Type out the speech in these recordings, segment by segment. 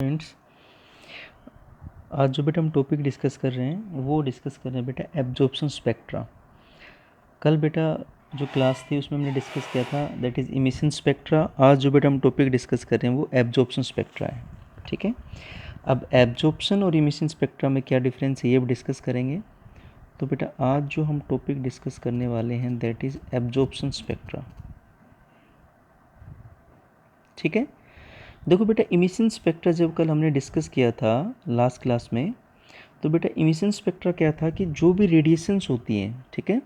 Friends, आज जो बेटा हम टॉपिक डिस्कस कर रहे हैं वो डिस्कस कर रहे हैं बेटा एब्जॉर्प्शन स्पेक्ट्रा। कल बेटा जो क्लास थी उसमें हमने डिस्कस किया था दैट इज़ इमिशन स्पेक्ट्रा। आज जो बेटा हम टॉपिक डिस्कस कर रहे हैं वो एब्जॉर्प्शन स्पेक्ट्रा है। ठीक है, अब एब्जॉर्प्शन और इमिशन स्पेक्ट्रा में क्या डिफरेंस है ये भी डिस्कस करेंगे। तो बेटा आज जो हम टॉपिक डिस्कस करने वाले हैं दैट इज़ एब्जॉर्प्शन स्पेक्ट्रा। ठीक है, देखो बेटा इमिशन स्पेक्ट्रा जब कल हमने डिस्कस किया था लास्ट क्लास में, तो बेटा इमिशन स्पेक्ट्रा क्या था कि जो भी रेडिएशंस होती हैं, ठीक है,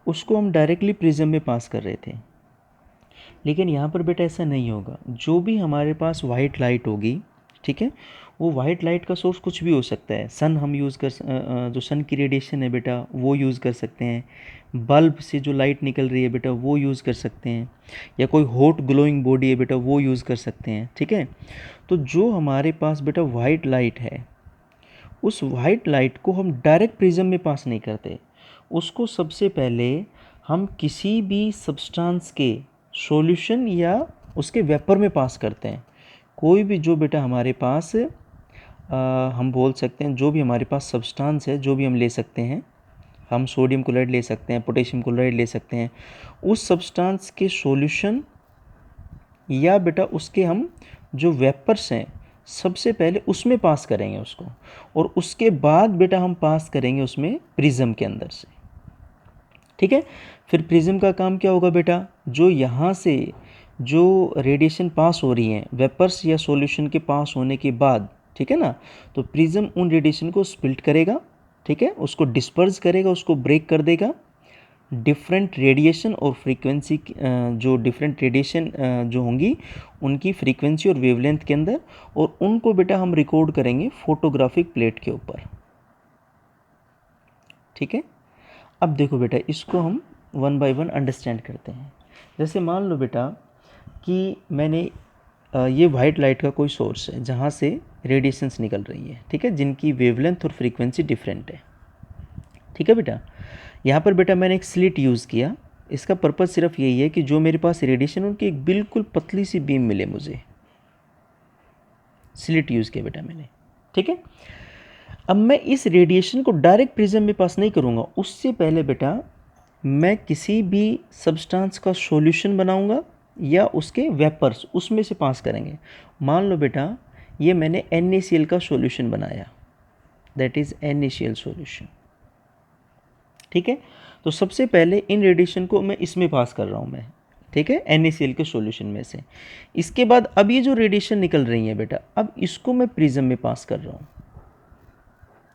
उसको हम डायरेक्टली प्रिज्म में पास कर रहे थे। लेकिन यहाँ पर बेटा ऐसा नहीं होगा। जो भी हमारे पास वाइट लाइट होगी, ठीक है, वो वाइट लाइट का सोर्स कुछ भी हो सकता है। सन हम यूज़ कर जो सन की रेडिएशन है बेटा वो यूज़ कर सकते हैं। बल्ब से जो लाइट निकल रही है बेटा वो यूज़ कर सकते हैं, या कोई हॉट ग्लोइंग बॉडी है बेटा वो यूज़ कर सकते हैं। ठीक है, तो जो हमारे पास बेटा वाइट लाइट है उस वाइट लाइट को हम डायरेक्ट प्रिज्म में पास नहीं करते। उसको सबसे पहले हम किसी भी सब्सटेंस के सॉल्यूशन या उसके वेपर में पास करते हैं। कोई भी जो बेटा हमारे पास हम बोल सकते हैं जो भी हमारे पास सब्सटेंस है, जो भी हम ले सकते हैं, हम सोडियम क्लोराइड ले सकते हैं, पोटेशियम क्लोराइड ले सकते हैं, उस सब्सटेंस के सॉल्यूशन या बेटा उसके हम जो वेपर्स हैं सबसे पहले उसमें पास करेंगे उसको, और उसके बाद बेटा हम पास करेंगे उसमें प्रिज्म के अंदर से। ठीक है, फिर प्रिज्म का काम क्या होगा बेटा, जो यहाँ से जो रेडिएशन पास हो रही है वेपर्स या सॉल्यूशन के पास होने के बाद, ठीक है ना, तो प्रिज्म उन रेडिएशन को स्प्लिट करेगा, ठीक है, उसको डिस्पर्स करेगा, उसको ब्रेक कर देगा। डिफरेंट रेडिएशन और फ्रीक्वेंसी, जो डिफरेंट रेडिएशन जो होंगी उनकी फ्रीक्वेंसी और वेवलेंथ के अंदर, और उनको बेटा हम रिकॉर्ड करेंगे फोटोग्राफिक प्लेट के ऊपर। ठीक है, अब देखो बेटा इसको हम वन बाय वन अंडरस्टैंड करते हैं। जैसे मान लो बेटा कि मैंने ये वाइट लाइट का कोई सोर्स है जहाँ से रेडिएशंस निकल रही है, ठीक है, जिनकी वेवलेंथ और फ्रीक्वेंसी डिफरेंट है। ठीक है बेटा, यहाँ पर बेटा मैंने एक स्लिट यूज़ किया। इसका पर्पज़ सिर्फ यही है कि जो मेरे पास रेडिएशन उनकी एक बिल्कुल पतली सी बीम मिले मुझे। स्लिट यूज़ किया बेटा मैंने। ठीक है, अब मैं इस रेडिएशन को डायरेक्ट प्रिज्म में पास नहीं करूँगा। उससे पहले बेटा मैं किसी भी सब्सटेंस का सॉल्यूशन बनाऊँगा या उसके वेपर्स उसमें से पास करेंगे। मान लो बेटा ये मैंने NaCl का सॉल्यूशन बनाया, दैट इज़ NaCl सॉल्यूशन। ठीक है, तो सबसे पहले इन रेडिएशन को मैं इसमें पास कर रहा हूँ मैं, ठीक है, NaCl के सॉल्यूशन में से। इसके बाद अब ये जो रेडिएशन निकल रही है बेटा, अब इसको मैं प्रिज्म में पास कर रहा हूँ।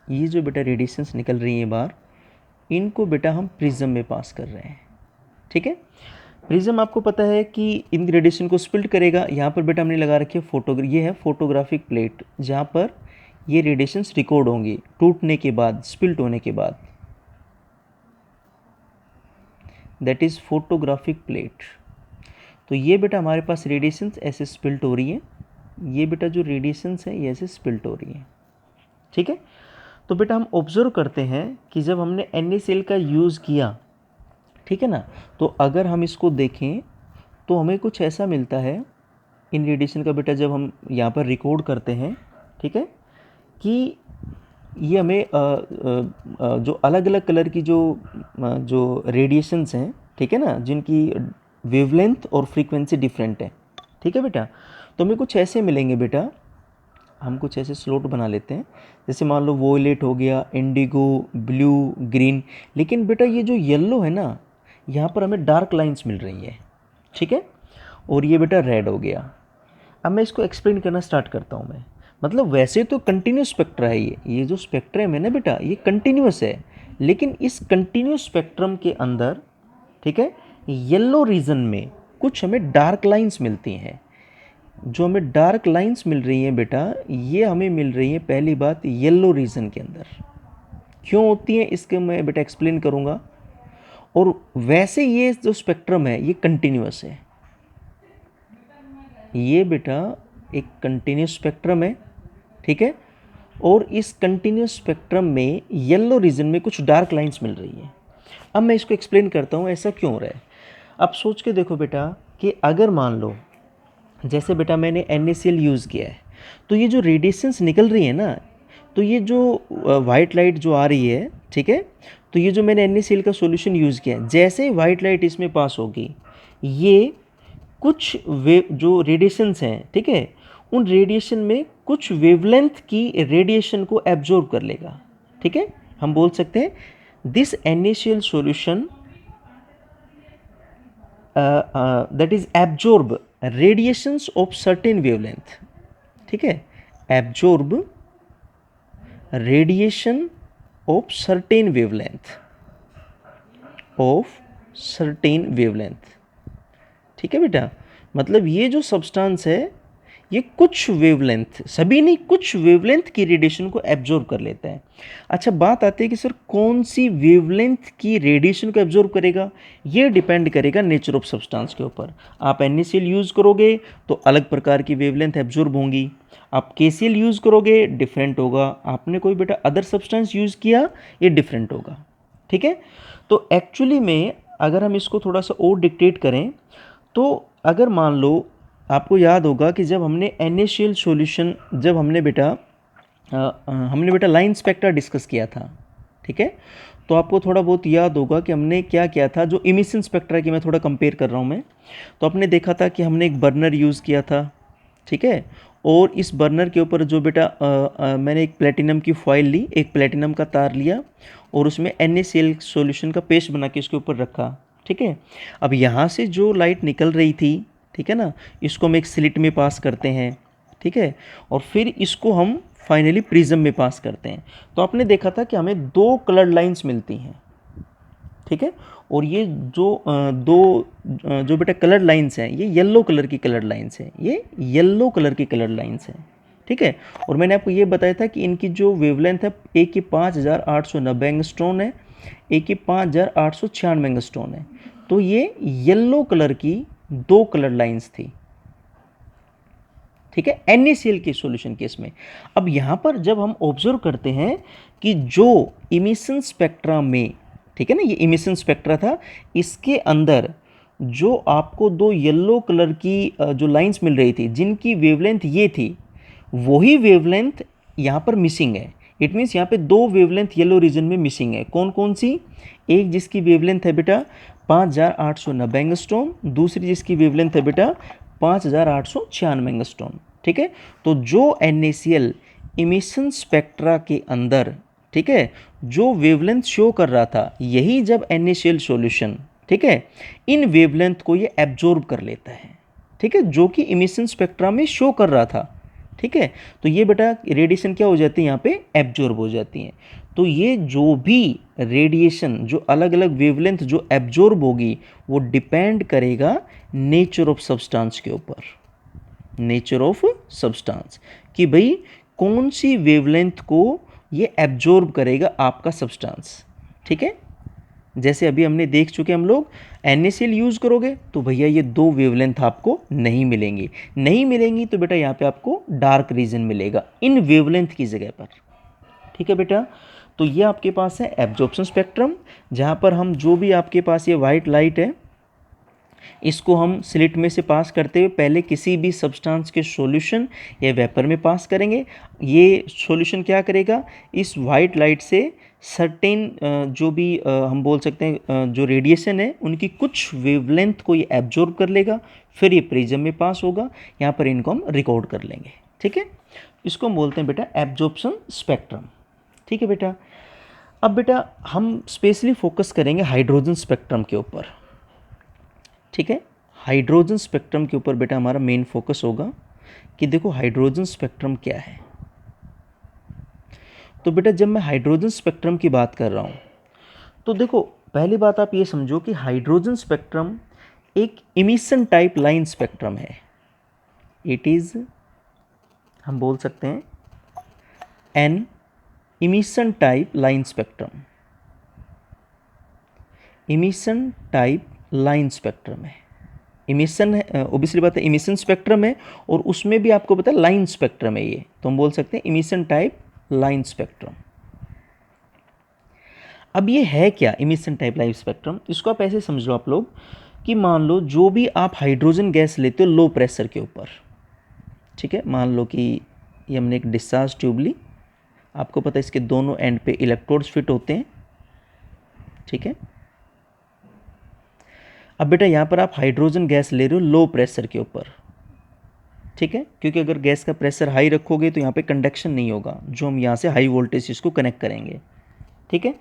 ये जो बेटा रेडिएशंस निकल रही हैं बाहर, इनको बेटा हम प्रिज्म में पास कर रहे हैं। ठीक है, प्रिज्म आपको पता है कि इन रेडिएशन को स्प्लिट करेगा। यहाँ पर बेटा हमने लगा रखी है ये है फोटोग्राफिक प्लेट, जहाँ पर ये रेडिएशंस रिकॉर्ड होंगी टूटने के बाद, स्प्लिट होने के बाद, दैट इज़ फोटोग्राफिक प्लेट। तो ये बेटा हमारे पास रेडिएशंस ऐसे स्प्लिट हो रही है। ये बेटा जो रेडिएशंस हैं ये ऐसे स्प्लिट हो रही हैं। ठीक है, तो बेटा हम ऑब्जर्व करते हैं कि जब हमने NaCl का यूज़ किया, ठीक है ना, तो अगर हम इसको देखें तो हमें कुछ ऐसा मिलता है इन रेडिएशन का बेटा, जब हम यहाँ पर रिकॉर्ड करते हैं, ठीक है, कि ये हमें जो अलग अलग कलर की जो रेडिएशंस हैं, ठीक है ना, जिनकी वेवलेंथ और फ्रीक्वेंसी डिफरेंट है, ठीक है बेटा, तो हमें कुछ ऐसे मिलेंगे बेटा। हम कुछ ऐसे स्लॉट बना लेते हैं, जैसे मान लो वोयलेट हो गया, इंडिगो, ब्लू, ग्रीन। लेकिन बेटा ये जो येलो है ना, यहाँ पर हमें डार्क लाइंस मिल रही है, ठीक है, और ये बेटा रेड हो गया। अब मैं इसको एक्सप्लेन करना स्टार्ट करता हूँ मैं। मतलब वैसे तो कंटिन्यूस स्पेक्ट्रा है ये जो स्पेक्ट्रम है ना बेटा ये कंटिन्यूस है, लेकिन इस कंटिन्यूस स्पेक्ट्रम के अंदर, ठीक है, येलो रीजन में कुछ हमें डार्क लाइंस मिलती हैं। जो हमें डार्क लाइंस मिल रही हैं बेटा, ये हमें मिल रही हैं पहली बात येलो रीजन के अंदर। क्यों होती हैं इसके मैं बेटा एक्सप्लेन करूँगा। और वैसे ये जो स्पेक्ट्रम है ये कंटिन्यूस है। ये बेटा एक कंटिन्यूस स्पेक्ट्रम है, ठीक है, और इस कंटिन्यूस स्पेक्ट्रम में येलो रीजन में कुछ डार्क लाइंस मिल रही हैं। अब मैं इसको एक्सप्लेन करता हूँ ऐसा क्यों हो रहा है। अब सोच के देखो बेटा कि अगर मान लो जैसे बेटा मैंने NaCl यूज़ किया है, तो ये जो रेडिएशंस निकल रही है ना, तो ये जो वाइट लाइट जो आ रही है, ठीक है, तो ये जो मैंने NaCl का सॉल्यूशन यूज़ किया है, जैसे ही वाइट लाइट इसमें पास होगी, ये कुछ वेव जो रेडिएशंस हैं, ठीक है, उन रेडिएशन में कुछ वेवलेंथ की रेडिएशन को एब्जॉर्ब कर लेगा, ठीक है। हम बोल सकते हैं this NaCl solution that is absorb radiations of certain wavelength, ठीक है, absorb radiation of certain wavelength, ठीक है बेटा। मतलब ये जो सब्सटेंस है ये कुछ वेवलेंथ, सभी नहीं, कुछ वेवलेंथ की रेडिएशन को एब्जॉर्ब कर लेता है। अच्छा, बात आती है कि सर कौन सी वेवलेंथ की रेडिएशन को एब्जॉर्ब करेगा, ये डिपेंड करेगा नेचर ऑफ सब्सटेंस के ऊपर। आप NaCl यूज़ करोगे तो अलग प्रकार की वेवलेंथ एब्जॉर्ब होंगी, आप KCl यूज़ करोगे डिफरेंट होगा, आपने कोई बेटा अदर सब्सटेंस यूज़ किया ये डिफरेंट होगा, ठीक है। तो एक्चुअली में अगर हम इसको थोड़ा सा और डिक्टेट करें, तो अगर मान लो आपको याद होगा कि जब हमने NaCl सॉल्यूशन, जब हमने बेटा लाइन स्पेक्ट्रा डिस्कस किया था, ठीक है, तो आपको थोड़ा बहुत याद होगा कि हमने क्या किया था, जो इमिशन स्पेक्ट्रा की मैं थोड़ा कंपेयर कर रहा हूँ मैं, तो आपने देखा था कि हमने एक बर्नर यूज़ किया था, ठीक है, और इस बर्नर के ऊपर जो बेटा मैंने एक प्लेटिनम की फॉइल ली, एक प्लेटिनम का तार लिया और उसमें NaCl सॉल्यूशन का पेस्ट बना के इसके ऊपर रखा, ठीक है। अब यहाँ से जो लाइट निकल रही थी, ठीक है ना, इसको हम एक स्लिट में पास करते हैं, ठीक है, और फिर इसको हम फाइनली प्रिज्म में पास करते हैं। तो आपने देखा था कि हमें दो कलर्ड लाइंस मिलती हैं, ठीक है, और ये जो बेटा कलर्ड लाइंस हैं, ये येलो कलर की कलर्ड लाइंस हैं, ये येलो कलर की कलर्ड लाइंस हैं, ठीक है। और मैंने आपको ये बताया था कि इनकी जो वेवलेंथ है, एक की 5890 एंगस्ट्रॉन है, एक की 5896 एंगस्ट्रॉन है। तो ये येलो कलर की दो कलर लाइंस थी, ठीक है, NaCl के सॉल्यूशन केस में। अब यहाँ पर जब हम ऑब्जर्व करते हैं कि जो इमिशन स्पेक्ट्रा में, ठीक है ना, ये इमिशन स्पेक्ट्रा था, इसके अंदर जो आपको दो येलो कलर की जो लाइंस मिल रही थी, जिनकी वेवलेंथ ये थी, वही वेवलेंथ यहाँ पर मिसिंग है। इट मीन्स यहाँ पे दो वेवलेंथ येलो रीजन में मिसिंग है। कौन कौन सी? एक जिसकी वेवलेंथ है बेटा 5890 एंगस्ट्रॉम, दूसरी जिसकी वेवलेंथ है बेटा 5896 एंगस्ट्रॉम, ठीक है। तो जो NaCl इमिशन स्पेक्ट्रा के अंदर, ठीक है, जो वेवलेंथ शो कर रहा था, यही जब NaCl सॉल्यूशन, ठीक है, इन वेवलेंथ को ये एब्जॉर्ब कर लेता है, ठीक है, जो कि इमिशन स्पेक्ट्रा में शो कर रहा था, ठीक है। तो ये बेटा रेडिएशन क्या हो जाती है, यहाँ पे एब्जॉर्ब हो जाती है। तो ये जो भी रेडिएशन, जो अलग अलग वेवलेंथ जो एब्जॉर्ब होगी, वो डिपेंड करेगा नेचर ऑफ सब्सटेंस के ऊपर, नेचर ऑफ सब्सटेंस, कि भाई कौन सी वेवलेंथ को ये एब्जॉर्ब करेगा आपका सब्सटेंस, ठीक है। जैसे अभी हमने देख चुके हम लोग, NaCl यूज़ करोगे तो भैया ये दो वेवलेंथ आपको नहीं मिलेंगी, नहीं मिलेंगी तो बेटा यहाँ पे आपको डार्क रीजन मिलेगा इन वेवलेंथ की जगह पर, ठीक है बेटा। तो ये आपके पास है एब्जॉर्प्शन स्पेक्ट्रम, जहाँ पर हम जो भी आपके पास ये वाइट लाइट है, इसको हम स्लिट में से पास करते हुए पहले किसी भी सब्सटेंस के सॉल्यूशन या वेपर में पास करेंगे। ये सॉल्यूशन क्या करेगा, इस वाइट लाइट से सर्टेन जो भी हम बोल सकते हैं जो रेडिएशन है, उनकी कुछ वेवलेंथ को ये एब्जॉर्ब कर लेगा, फिर ये प्रिज्म में पास होगा, यहाँ पर इनको हम रिकॉर्ड कर लेंगे, ठीक है। इसको हम बोलते हैं बेटा एब्जॉर्प्शन स्पेक्ट्रम, ठीक है बेटा। अब बेटा हम स्पेशली फोकस करेंगे हाइड्रोजन स्पेक्ट्रम के ऊपर, ठीक है। हाइड्रोजन स्पेक्ट्रम के ऊपर बेटा हमारा मेन फोकस होगा कि देखो हाइड्रोजन स्पेक्ट्रम क्या है। तो बेटा जब मैं हाइड्रोजन स्पेक्ट्रम की बात कर रहा हूँ, तो देखो पहली बात आप ये समझो कि हाइड्रोजन स्पेक्ट्रम एक इमिशन टाइप लाइन स्पेक्ट्रम है। इट इज़, हम बोल सकते हैं, an emission type line spectrum, emission type line spectrum है। इमिशन है, ओबियसली बात है, इमिशन स्पेक्ट्रम है और उसमें भी आपको पता है लाइन स्पेक्ट्रम है ये, तो हम बोल सकते हैं इमिशन टाइप लाइन स्पेक्ट्रम। अब ये है क्या इमिशन टाइप लाइन स्पेक्ट्रम? इसको आप ऐसे समझ लो आप लोग कि मान लो जो भी आप हाइड्रोजन गैस लेते हो लो प्रेशर के ऊपर, ठीक है, मान लो कि ये हमने एक डिस्चार्ज ट्यूब ली, आपको पता है इसके दोनों एंड पे इलेक्ट्रोड्स फिट होते हैं, ठीक है। अब बेटा यहाँ पर आप हाइड्रोजन गैस ले रहे हो लो प्रेशर के ऊपर, ठीक है, क्योंकि अगर गैस का प्रेशर हाई रखोगे तो यहाँ पे कंडक्शन नहीं होगा, जो हम यहाँ से हाई वोल्टेज इसको कनेक्ट करेंगे, ठीक है।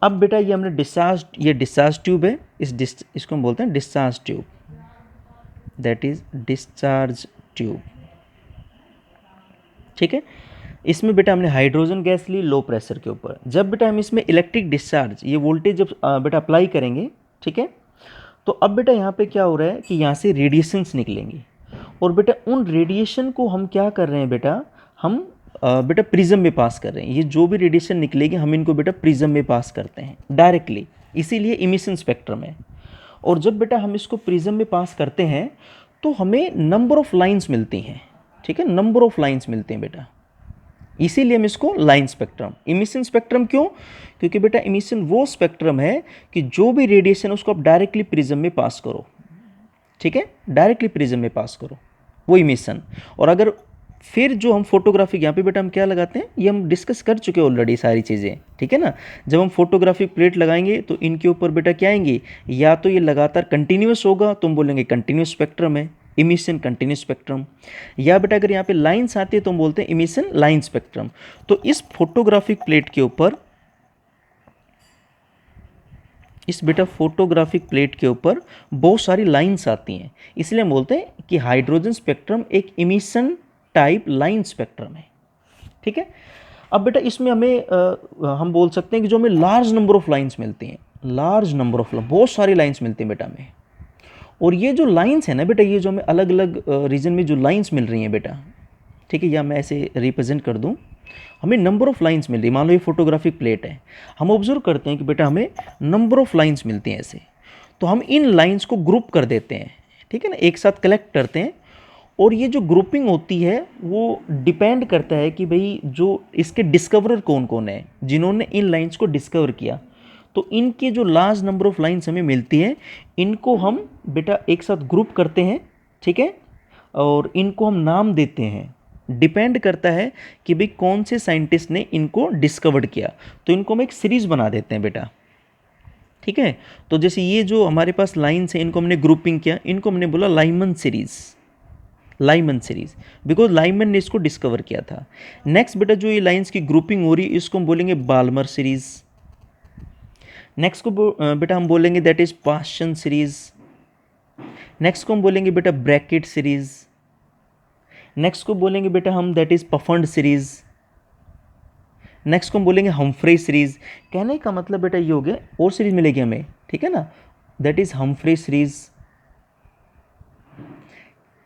अब बेटा ये हमने ये डिस्चार्ज ट्यूब है, इसको हम बोलते हैं discharge tube, that is discharge tube, ठीक है। इसमें बेटा हमने हाइड्रोजन गैस ली लो प्रेशर के ऊपर। जब बेटा हम इसमें इलेक्ट्रिक डिस्चार्ज, ये वोल्टेज जब बेटा अप्लाई करेंगे, ठीक है, तो अब बेटा यहाँ पे क्या हो रहा है कि यहाँ से रेडिएशंस निकलेंगी, और बेटा उन रेडिएशन को हम क्या कर रहे हैं बेटा, हम बेटा प्रिज्म में पास कर रहे हैं। ये जो भी रेडिएशन निकलेगी हम इनको बेटा प्रिज्म में पास करते हैं डायरेक्टली, इसीलिए इमिशन स्पेक्ट्रम है। और जब बेटा हम इसको प्रिज्म में पास करते हैं तो हमें नंबर ऑफ लाइंस मिलती हैं, ठीक है, नंबर ऑफ लाइंस मिलते हैं बेटा, इसीलिए हम इसको लाइन स्पेक्ट्रम, इमिशन स्पेक्ट्रम क्यों, क्योंकि बेटा इमिशन वो स्पेक्ट्रम है कि जो भी रेडिएशन उसको आप डायरेक्टली प्रिज्म में पास करो, ठीक है, डायरेक्टली प्रिज्म में पास करो, वो इमिशन। और अगर फिर जो हम फोटोग्राफिक, यहाँ पे बेटा हम क्या लगाते हैं, ये हम डिस्कस कर चुके हैं ऑलरेडी सारी चीज़ें, ठीक है ना। जब हम फोटोग्राफिक प्लेट लगाएंगे तो इनके ऊपर बेटा क्या आएंगी, या तो ये लगातार कंटिन्यूस होगा तो हम बोलेंगे कंटिन्यूस स्पेक्ट्रम है, इमिशन कंटिन्यूस स्पेक्ट्रम, या बेटा अगर यहाँ पे लाइन्स आती है तो हम बोलते हैं इमिशन लाइन स्पेक्ट्रम। तो इस फोटोग्राफिक प्लेट के ऊपर, इस बेटा फोटोग्राफिक प्लेट के ऊपर बहुत सारी लाइंस आती हैं, इसलिए हम बोलते हैं कि हाइड्रोजन स्पेक्ट्रम एक इमिशन टाइप लाइन स्पेक्ट्रम है, ठीक है। अब बेटा इसमें हमें हम बोल सकते हैं कि जो हमें लार्ज नंबर ऑफ लाइंस मिलती हैं, लार्ज नंबर ऑफ, बहुत सारी लाइंस मिलती हैं बेटा हमें। और ये जो लाइंस है ना बेटा, ये जो हमें अलग अलग रीजन में जो लाइंस मिल रही हैं बेटा, ठीक है, या मैं ऐसे रिप्रेजेंट कर दूं, हमें नंबर ऑफ लाइंस मिल रही है। मान लो ये फोटोग्राफिक प्लेट है, हम ऑब्जर्व करते हैं कि बेटा हमें नंबर ऑफ लाइंस मिलती हैं ऐसे, तो हम इन लाइंस को ग्रुप कर देते हैं, ठीक है ना, एक साथ कलेक्ट करते हैं। और ये जो ग्रुपिंग होती है वो डिपेंड करता है कि भाई जो इसके डिस्कवरर कौन कौन है, जिन्होंने इन लाइंस को डिस्कवर किया। तो इनके जो लार्ज नंबर ऑफ लाइंस हमें मिलती हैं, इनको हम बेटा एक साथ ग्रुप करते हैं, ठीक है, और इनको हम नाम देते हैं। डिपेंड करता है कि भाई कौन से साइंटिस्ट ने इनको डिस्कवर्ड किया, तो इनको हम एक सीरीज बना देते हैं बेटा, ठीक है। तो जैसे ये जो हमारे पास लाइंस हैं, इनको हमने ग्रुपिंग किया, इनको हमने बोला Lyman series, Lyman series, because Lyman ने इसको डिस्कवर किया था। नेक्स्ट बेटा जो ये लाइंस की ग्रुपिंग हो रही है, इसको हम बोलेंगे बाल्मर सीरीज। नेक्स्ट को बेटा हम बोलेंगे that is Paschen series. Next को हम बोलेंगे बेटा ब्रैकेट सीरीज। नेक्स्ट को बोलेंगे बेटा हम दैट इज पफंड सीरीज। नेक्स्ट को हम बोलेंगे हम्फ्रे सीरीज। कहने का मतलब बेटा ये हो गया, और सीरीज मिलेगी हमें, ठीक है ना, दैट इज हम्फ्रे सीरीज।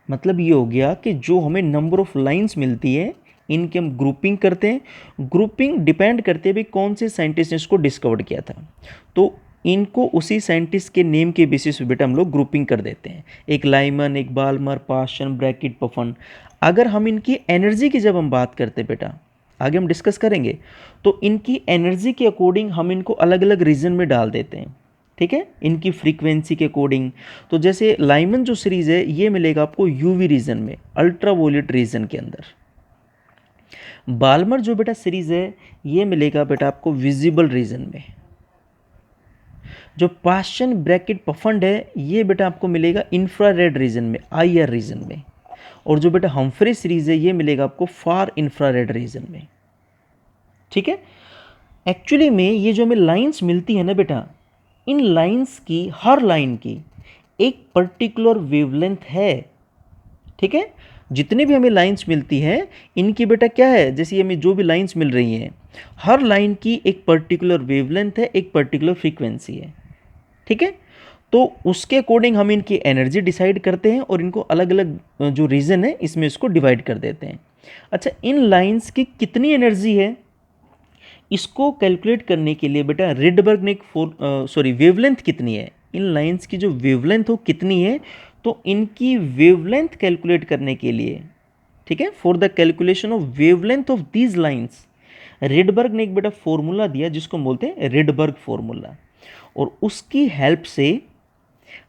मतलब ये हो गया कि जो हमें नंबर ऑफ लाइंस मिलती है इनके हम ग्रुपिंग करते हैं। ग्रुपिंग डिपेंड करते हैं भाई कौन से साइंटिस्ट ने इसको डिस्कवर किया था, तो इनको उसी साइंटिस्ट के नेम के बेसिस पे बेटा हम लोग ग्रुपिंग कर देते हैं, एक लाइमन, एक बाल्मर, पास्चन, ब्रैकेट, पफन। अगर हम इनकी एनर्जी की जब हम बात करते हैं बेटा, आगे हम डिस्कस करेंगे, तो इनकी एनर्जी के अकॉर्डिंग हम इनको अलग अलग रीजन में डाल देते हैं, ठीक है, इनकी फ्रीक्वेंसी के अकॉर्डिंग। तो जैसे लाइमन जो सीरीज है ये मिलेगा आपको यूवी रीजन में, अल्ट्रावोलेट रीजन के अंदर। बाल्मर जो बेटा सीरीज है ये मिलेगा बेटा आपको विजिबल रीजन में। जो पास्चन, ब्रैकेट, पफंड है ये बेटा आपको मिलेगा इंफ्रारेड रीजन में, IR रीजन में। और जो बेटा हम्फ्रे सीरीज है ये मिलेगा आपको फार इंफ्रारेड रीजन में, ठीक है। एक्चुअली में ये जो हमें लाइंस मिलती है ना बेटा, इन लाइंस की, हर लाइन की एक पर्टिकुलर वेवलेंथ है, ठीक है। जितने भी हमें लाइंस मिलती हैं इनकी बेटा क्या है, जैसे हमें जो भी लाइंस मिल रही हैं, हर लाइन की एक पर्टिकुलर वेवलेंथ है, एक पर्टिकुलर फ्रीक्वेंसी है, ठीक है। तो उसके अकॉर्डिंग हम इनकी एनर्जी डिसाइड करते हैं और इनको अलग अलग जो रीजन है इसमें इसको डिवाइड कर देते हैं। अच्छा, इन लाइंस की कितनी एनर्जी है इसको कैलकुलेट करने के लिए बेटा रिडबर्ग ने वेवलेंथ कितनी है, इन लाइंस की जो वेवलेंथ हो कितनी है, तो इनकी वेवलेंथ कैलकुलेट करने के लिए, ठीक है, for the calculation of wavelength of these lines, Rydberg ने एक बेटा फॉर्मूला दिया जिसको हम बोलते हैं रिडबर्ग फॉर्मूला। और उसकी हेल्प से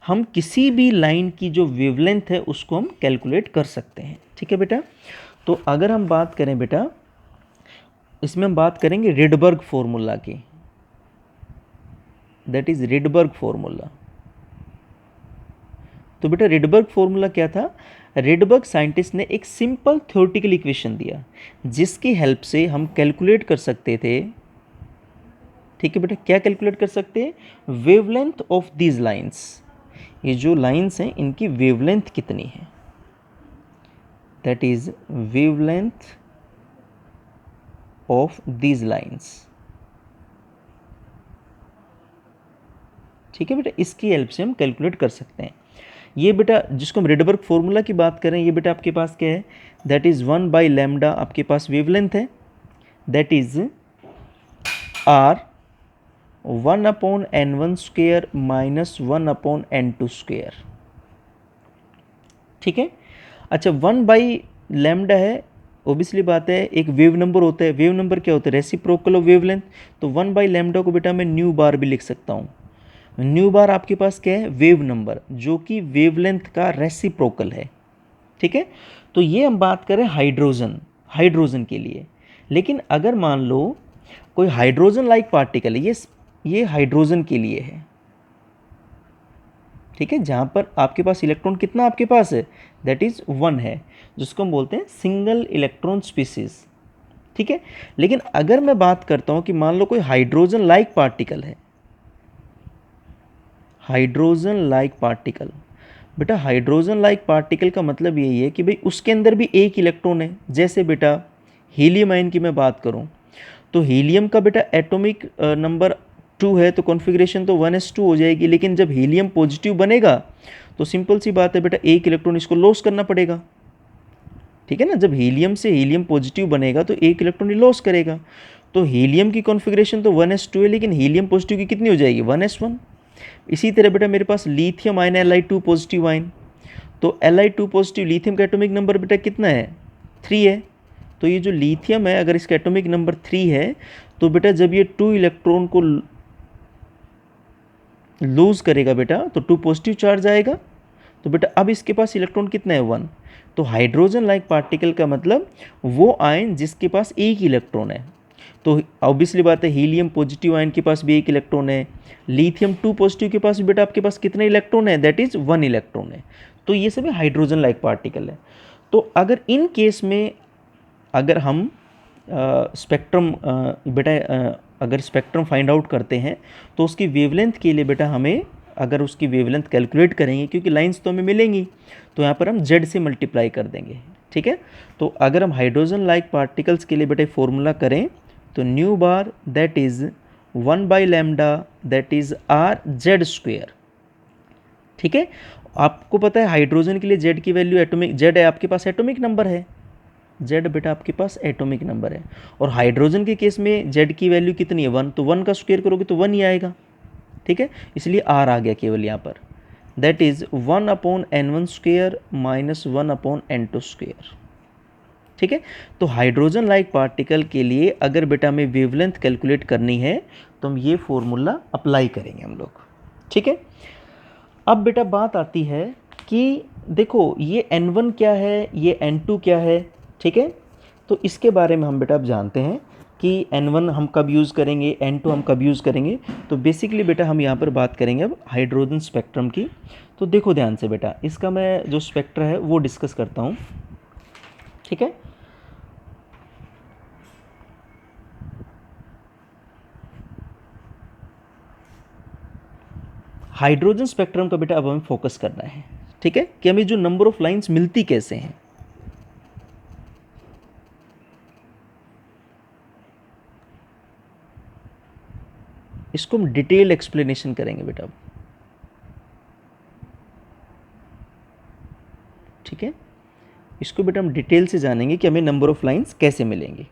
हम किसी भी लाइन की जो वेवलेंथ है उसको हम कैलकुलेट कर सकते हैं, ठीक है बेटा। तो अगर हम बात करें बेटा, इसमें हम बात करेंगे रिडबर्ग फॉर्मूला की, दैट इज रिडबर्ग फॉर्मूला। तो बेटा रिडबर्ग फॉर्मूला क्या था? रिडबर्ग साइंटिस्ट ने एक सिंपल थ्योरेटिकल इक्वेशन दिया जिसकी हेल्प से हम कैलकुलेट कर सकते थे, ठीक है बेटा, क्या कैलकुलेट कर सकते हैं? वेवलेंथ ऑफ दीज लाइंस, ये जो लाइंस हैं इनकी वेवलेंथ कितनी है, that is wavelength of these lines. ठीक है बेटा, इसकी हेल्प से हम कैलकुलेट कर सकते हैं। ये बेटा जिसको हम रिडबर्ग फॉर्मूला की बात करें, ये बेटा आपके पास क्या है? दैट इज 1 बाई लैम्डा आपके पास वेवलेंथ है, that is R 1/n1 square minus 1/n2 square. ठीक है। अच्छा 1 बाई लैम्डा है, ओबियसली बात है, एक वेव नंबर होता है। वेव नंबर क्या होता है? Reciprocal of wavelength. तो 1 बाई लैम्डा को बेटा मैं न्यू बार भी लिख सकता हूँ। न्यू बार आपके पास क्या है? वेव नंबर, जो कि वेवलेंथ का रेसिप्रोकल है। ठीक है। तो ये हम बात करें हाइड्रोजन के लिए। लेकिन अगर मान लो कोई हाइड्रोजन लाइक पार्टिकल है, ये हाइड्रोजन के लिए है, ठीक है, जहां पर आपके पास इलेक्ट्रॉन कितना आपके पास है? दैट इज 1 है, जिसको हम बोलते हैं सिंगल इलेक्ट्रॉन स्पीसीज। ठीक है। लेकिन अगर मैं बात करता हूं कि मान लो कोई हाइड्रोजन लाइक पार्टिकल है, हाइड्रोजन लाइक पार्टिकल, बेटा हाइड्रोजन लाइक पार्टिकल का मतलब यही है कि भाई उसके अंदर भी एक इलेक्ट्रॉन है। जैसे बेटा हीलियम आयन की मैं बात करूं, तो हीलियम का बेटा एटॉमिक नंबर 2 है, तो कॉन्फ़िगरेशन तो 1s2 हो जाएगी। लेकिन जब हीलियम पॉजिटिव बनेगा तो सिंपल सी बात है बेटा, एक इलेक्ट्रॉन इसको लॉस करना पड़ेगा। ठीक है ना, जब हीलियम से हीलियम पॉजिटिव बनेगा तो एक इलेक्ट्रॉन लॉस करेगा। तो हीलियम की कॉन्फ़िगरेशन तो 1s2 है, लेकिन हीलियम पॉजिटिव की कितनी हो जाएगी? 1s1। इसी तरह बेटा मेरे पास लिथियम आयन है, Li2 पॉजिटिव आयन। तो Li2 पॉजिटिव, लिथियम का एटॉमिक नंबर बेटा कितना है? 3 है। तो ये जो लिथियम है, अगर इसका एटॉमिक नंबर 3 है, तो बेटा जब ये 2 इलेक्ट्रॉन को लूज करेगा बेटा, तो 2 पॉजिटिव चार्ज आएगा। तो बेटा अब इसके पास इलेक्ट्रॉन कितना है? 1। तो हाइड्रोजन लाइक पार्टिकल का मतलब वो आयन जिसके पास एक इलेक्ट्रॉन है। तो ऑब्वियसली बात है, हीलियम पॉजिटिव आयन के पास भी एक इलेक्ट्रॉन है, लिथियम 2 पॉजिटिव के पास भी बेटा आपके पास कितने इलेक्ट्रॉन है? दैट इज 1 इलेक्ट्रॉन है। तो ये सभी हाइड्रोजन लाइक पार्टिकल है। तो अगर इन केस में अगर हम स्पेक्ट्रम बेटा अगर स्पेक्ट्रम फाइंड आउट करते हैं, तो उसकी वेवलेंथ के लिए बेटा हमें, अगर उसकी वेवलेंथ कैलकुलेट करेंगे, क्योंकि लाइंस तो हमें मिलेंगी, तो यहाँ पर हम जेड से मल्टीप्लाई कर देंगे। ठीक है। तो अगर हम हाइड्रोजन लाइक पार्टिकल्स के लिए बेटा फॉर्मूला करें, तो new bar that is 1 by lambda that is are Z square. ठीक है। आपको पता है हाइड्रोजन के लिए जेड की वैल्यू एटॉमिक, जेड है आपके पास एटॉमिक नंबर है, जेड बेटा आपके पास एटॉमिक नंबर है। और हाइड्रोजन के केस में जेड की वैल्यू कितनी है? 1। तो 1 का स्क्वायर करोगे तो 1 ही आएगा। ठीक है, इसलिए आर आ गया केवल यहाँ पर, that is 1/n1 square minus 1/n2 square. ठीक है। तो हाइड्रोजन लाइक पार्टिकल के लिए अगर बेटा हमें वेवलेंथ कैलकुलेट करनी है, तो हम ये फॉर्मूला अप्लाई करेंगे हम लोग। ठीक है। अब बेटा बात आती है कि देखो ये n1 क्या है, ये n2 क्या है। ठीक है। तो इसके बारे में हम बेटा अब जानते हैं कि n1 हम कब यूज़ करेंगे, n2 हम कब यूज़ करेंगे। तो बेसिकली बेटा हम यहाँ पर बात करेंगे अब हाइड्रोजन स्पेक्ट्रम की। तो देखो ध्यान से बेटा, इसका मैं जो स्पेक्ट्रा है वो डिस्कस करता हूँ। ठीक है। हाइड्रोजन स्पेक्ट्रम का बेटा अब हमें फोकस करना है। ठीक है, कि हमें जो नंबर ऑफ लाइंस मिलती कैसे हैं। इसको हम डिटेल एक्सप्लेनेशन करेंगे बेटा अब। ठीक है, इसको बेटा हम डिटेल से जानेंगे कि हमें नंबर ऑफ लाइंस कैसे मिलेंगे।